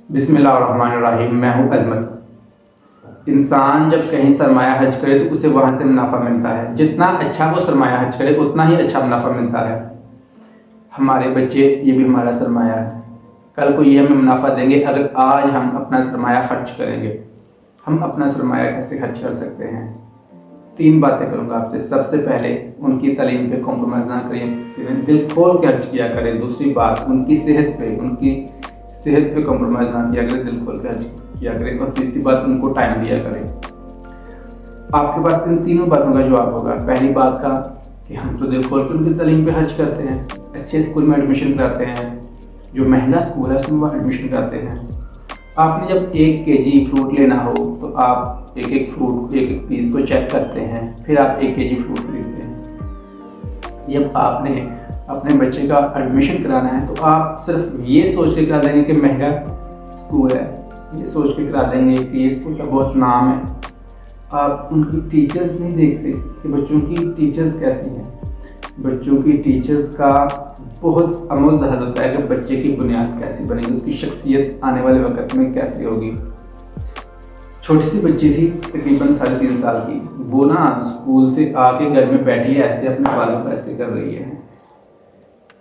بسم اللہ الرحمن الرحیم۔ میں ہوں عظمت۔ انسان جب کہیں سرمایہ حج کرے تو اسے وہاں سے منافع ملتا ہے۔ جتنا اچھا وہ سرمایہ حج کرے اتنا ہی اچھا منافع ملتا ہے۔ ہمارے بچے یہ بھی ہمارا سرمایہ ہے، کل کو یہ ہمیں منافع دیں گے اگر آج ہم اپنا سرمایہ خرچ کریں گے۔ ہم اپنا سرمایہ کیسے خرچ کر سکتے ہیں؟ 3 باتیں کروں گا آپ سے۔ سب سے پہلے ان کی تعلیم پہ کمپرومائز نہ کریں، دل کھول کے خرچ کیا کریں۔ دوسری بات، ان کی صحت پہ کمپرومائز نہ کیا کریں، دل کھول کے خرچ کیا کریں۔ اور تیسری بات، ان کو ٹائم دیا کریں۔ آپ کے پاس ان تینوں باتوں کا جواب ہوگا۔ پہلی بات کا کہ ہم تو دل کھول کے ان کی تعلیم پہ خرچ کرتے ہیں، اچھے اسکول میں ایڈمیشن کراتے ہیں، جو مہنگا اسکول ہے اس میں وہ ایڈمیشن کراتے ہیں۔ آپ نے جب 1 kg فروٹ لینا ہو تو آپ ایک فروٹ ایک پیس کو چیک کرتے ہیں، پھر آپ 1 kg فروٹ خریدتے ہیں۔ جب آپ نے اپنے بچے کا ایڈمیشن کرانا ہے تو آپ صرف یہ سوچ کے کرا دیں گے کہ مہنگا اسکول ہے، یہ سوچ کے کرا دیں گے کہ یہ اسکول کا بہت نام ہے۔ آپ ان کی ٹیچرز نہیں دیکھتے کہ بچوں کی ٹیچرز کیسی ہیں۔ بچوں کی ٹیچرز کا بہت عمل دخل ہوتا ہے کہ بچے کی بنیاد کیسی بنے گی، اس کی شخصیت آنے والے وقت میں کیسی ہوگی۔ چھوٹی سی بچی تھی تقریباً 3.5 سال کی، وہ نا اسکول سے آ کے گھر میں بیٹھی ہے، ایسے اپنے بالوں کو ایسے کر رہی ہے۔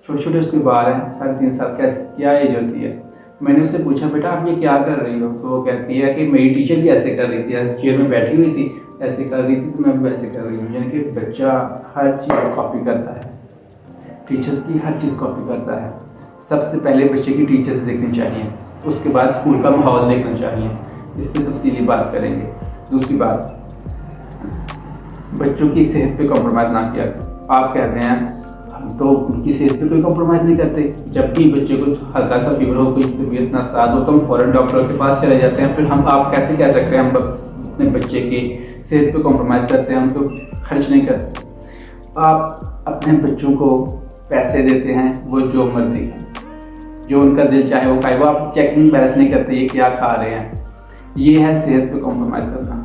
چھوٹے اس کے بال ہیں، 3.5 سال کیا ایج ہوتی ہے۔ میں نے اس سے پوچھا بیٹا آپ یہ کیا کر رہی ہو؟ تو وہ کہتی ہے کہ میری ٹیچر بھی ایسے کر رہی تھی، چیئر میں بیٹھی ہوئی تھی ایسے کر رہی تھی تو میں بھی ویسے کر رہی ہوں۔ یعنی کہ بچہ ہر چیز کاپی کرتا ہے، ٹیچرز کی ہر چیز کاپی کرتا ہے۔ سب سے پہلے بچے کی ٹیچرز دیکھنی چاہیے، اس کے بعد اسکول کا ماحول دیکھنا چاہیے۔ اس پہ تفصیلی بات کریں گے۔ دوسری بات، بچوں کی صحت پہ کمپرومائز نہ کیا۔ آپ کہتے ہیں ہم تو ان کی صحت پہ کوئی کمپرومائز نہیں کرتے، جب بھی بچے کو ہلکا سا فیور ہو، کوئی طبیعت ناساز ہو تو ہم فوراً ڈاکٹر کے پاس چلے جاتے ہیں۔ پھر آپ کیسے کہہ سکتے ہیں ہم اپنے بچے کی صحت پہ کمپرومائز کرتے ہیں، ہم تو خرچ نہیں کرتے۔ آپ اپنے بچوں کو پیسے دیتے ہیں، وہ جو مرضی جو ان کا دل چاہے وہ کھائے، وہ آپ چیکنگ بیلنس نہیں کرتے یہ کیا کھا رہے ہیں۔ یہ ہے صحت پہ کمپرومائز کرنا۔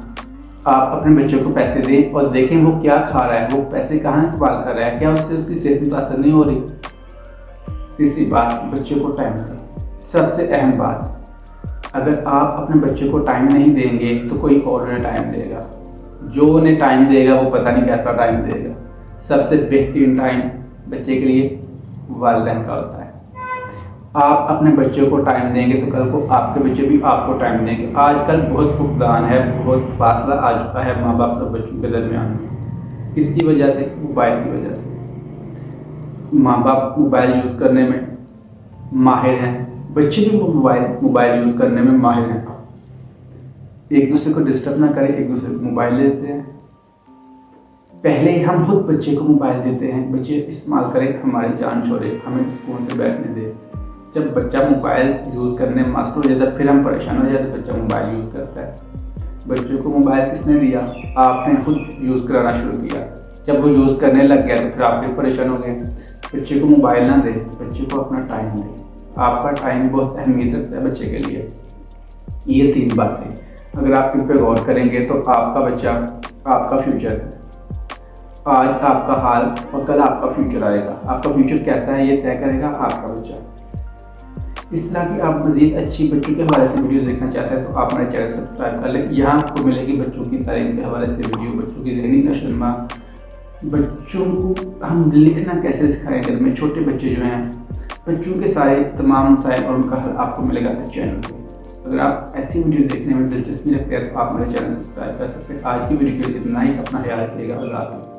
آپ اپنے بچوں کو پیسے دیں اور دیکھیں وہ کیا کھا رہا ہے، وہ پیسے کہاں استعمال کر رہا ہے، کیا اس سے اس کی صحت متاثر نہیں ہو رہی۔ تیسری بات، بچے کو ٹائم دیں۔ سب سے اہم بات، اگر آپ اپنے بچے کو ٹائم نہیں دیں گے تو کوئی اور انہیں ٹائم دے گا۔ جو انہیں ٹائم دے گا وہ پتہ نہیں کیسا ٹائم دے گا۔ سب سے بہترین ٹائم بچے کے لیے والدین کا ہوتا ہے۔ آپ اپنے بچوں کو ٹائم دیں گے تو کل کو آپ کے بچے بھی آپ کو ٹائم دیں گے۔ آج کل بہت فقدان ہے، بہت فاصلہ آ چکا ہے ماں باپ اور بچوں کے درمیان۔ کس کی وجہ سے؟ موبائل کی وجہ سے۔ ماں باپ موبائل یوز کرنے میں ماہر ہیں، بچے بھی موبائل یوز کرنے میں ماہر ہیں۔ ایک دوسرے کو ڈسٹرب نہ کریں، ایک دوسرے کو موبائل دیتے ہیں۔ پہلے ہم خود بچے کو موبائل دیتے ہیں، بچے استعمال کریں، ہماری جان چھوڑے، ہمیں سکون سے بیٹھنے دے۔ جب بچہ موبائل یوز کرنے میں ماسٹر ہو جاتا ہے پھر ہم پریشان ہو جاتے ہیں، بچہ موبائل یوز کرتا ہے۔ بچوں کو موبائل کس نے دیا؟ آپ نے خود یوز کرانا شروع کیا۔ جب وہ یوز کرنے لگ گیا تو پھر آپ بھی پریشان ہو گئے۔ بچے کو موبائل نہ دیں، بچے کو اپنا ٹائم دیں۔ آپ کا ٹائم بہت اہمیت رکھتا ہے بچے کے لیے۔ یہ 3 باتیں اگر آپ ان پہ غور کریں گے تو آپ کا بچہ آپ کا فیوچر ہے۔ آج آپ کا حال اور کل آپ کا فیوچر آئے گا۔ آپ کا فیوچر کیسا ہے یہ طے کرے گا آپ کا بچہ۔ اس طرح کی آپ مزید اچھی بچوں کے حوالے سے ویڈیوز دیکھنا چاہتے ہیں تو آپ ہمارے چینل سبسکرائب کر لیں۔ یہاں آپ کو ملے گی بچوں کی تعلیم کے حوالے سے ویڈیو، بچوں کی ذہنی نشوونما، بچوں کو ہم لکھنا کیسے سکھائیں گھر میں، چھوٹے بچے جو ہیں، بچوں کے سارے تمام مسائل اور ان کا حل آپ کو ملے گا اس چینل پہ۔ اگر آپ ایسی ویڈیو دیکھنے میں دلچسپی رکھتے ہیں تو آپ ہمارے چینل سبسکرائب کر سکتے ہیں۔ آج کی ویڈیو کے لیے اتنا ہی، اپنا خیال رکھیے گا۔ اللہ حافظ۔